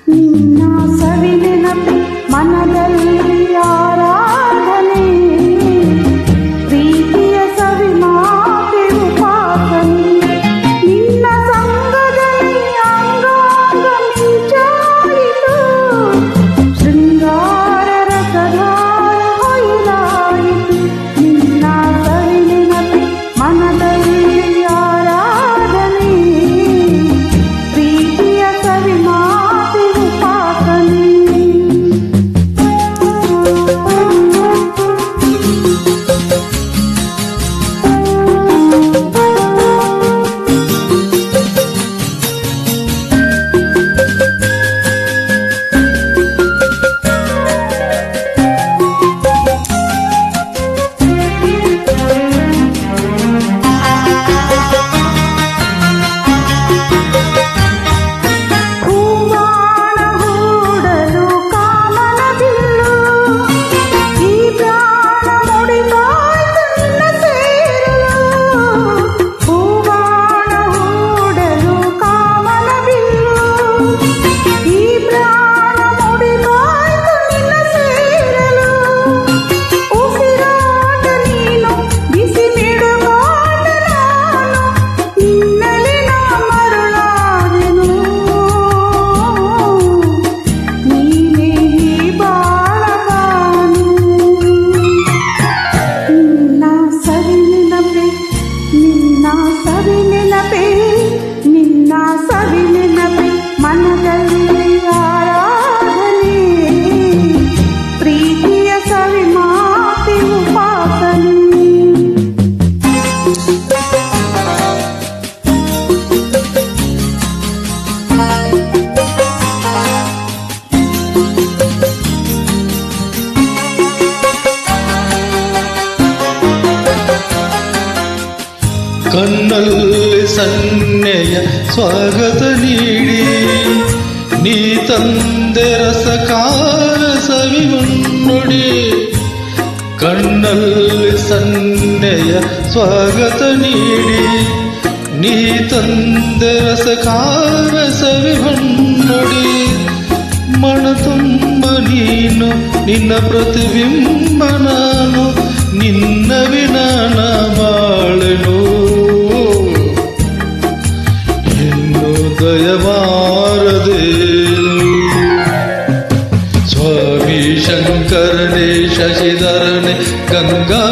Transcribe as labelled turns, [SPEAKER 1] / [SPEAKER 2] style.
[SPEAKER 1] ನಿನ್ನ ಸವಿನೆನಪಿ ಮನದಲ್ಲಿ ಆರಾಧನೆ, ಪ್ರೀತಿಯ ಸವಿ ಮಾತೆ ಉಪಾಸನೆ, ನಿನ್ನ ಸಂಗದಲ್ಲಿ ಅಂಗಾಂಗ ಮಿಂಚಾಯಿತು, ಶೃಂಗಾರ ರಸಧಾರ ಹೊಯ್ದಾಯಿತು. ನಿನ್ನ ಸವಿನೆನಪಿ ಮನದಲ್ಲಿ ಆರಾಧನೆ, ಪ್ರೀತಿಯ ಸವಿ ಮಾತೆ ಉಪಾಸನೆ. ನಿನ್ನ ಸವಿನೆನಪಿ ಮನದಲ್ಲಿ ಆರಾಧನೆ, ಪ್ರೀತಿಯ ಸವಿ ಮಾತೆ ಉಪಾಸನೆ.
[SPEAKER 2] ಕಣ್ಣಲ್ಲಿ ಸನ್ನೆಯ ಸ್ವಾಗತ ನೀಡಿ, ನೀ ತಂದೆ ರಸಕಾರ ಸವಿಮುನ್ನುಡಿ. ಕಣ್ಣಲ್ಲಿ ಸನ್ನೆಯ ಸ್ವಾಗತ ನೀಡಿ, ನೀ ತಂದೆ ರಸಕಾರ ಸವಿಮುನ್ನುಡಿ. ಮನ ತುಂಬ ನೀನು, ನಿನ್ನ ಪ್ರತಿಬಿಂಬ ನಾನು, ನಿನ್ನ ವಿನಾನ ಬಾಳೆನು. ಇನ್ನು ದಯಮಾರದೇನು ಸ್ವಾಮಿ ಶಂಕರನೇ ಶಶಿಧರನೆ ಗಂಗಾ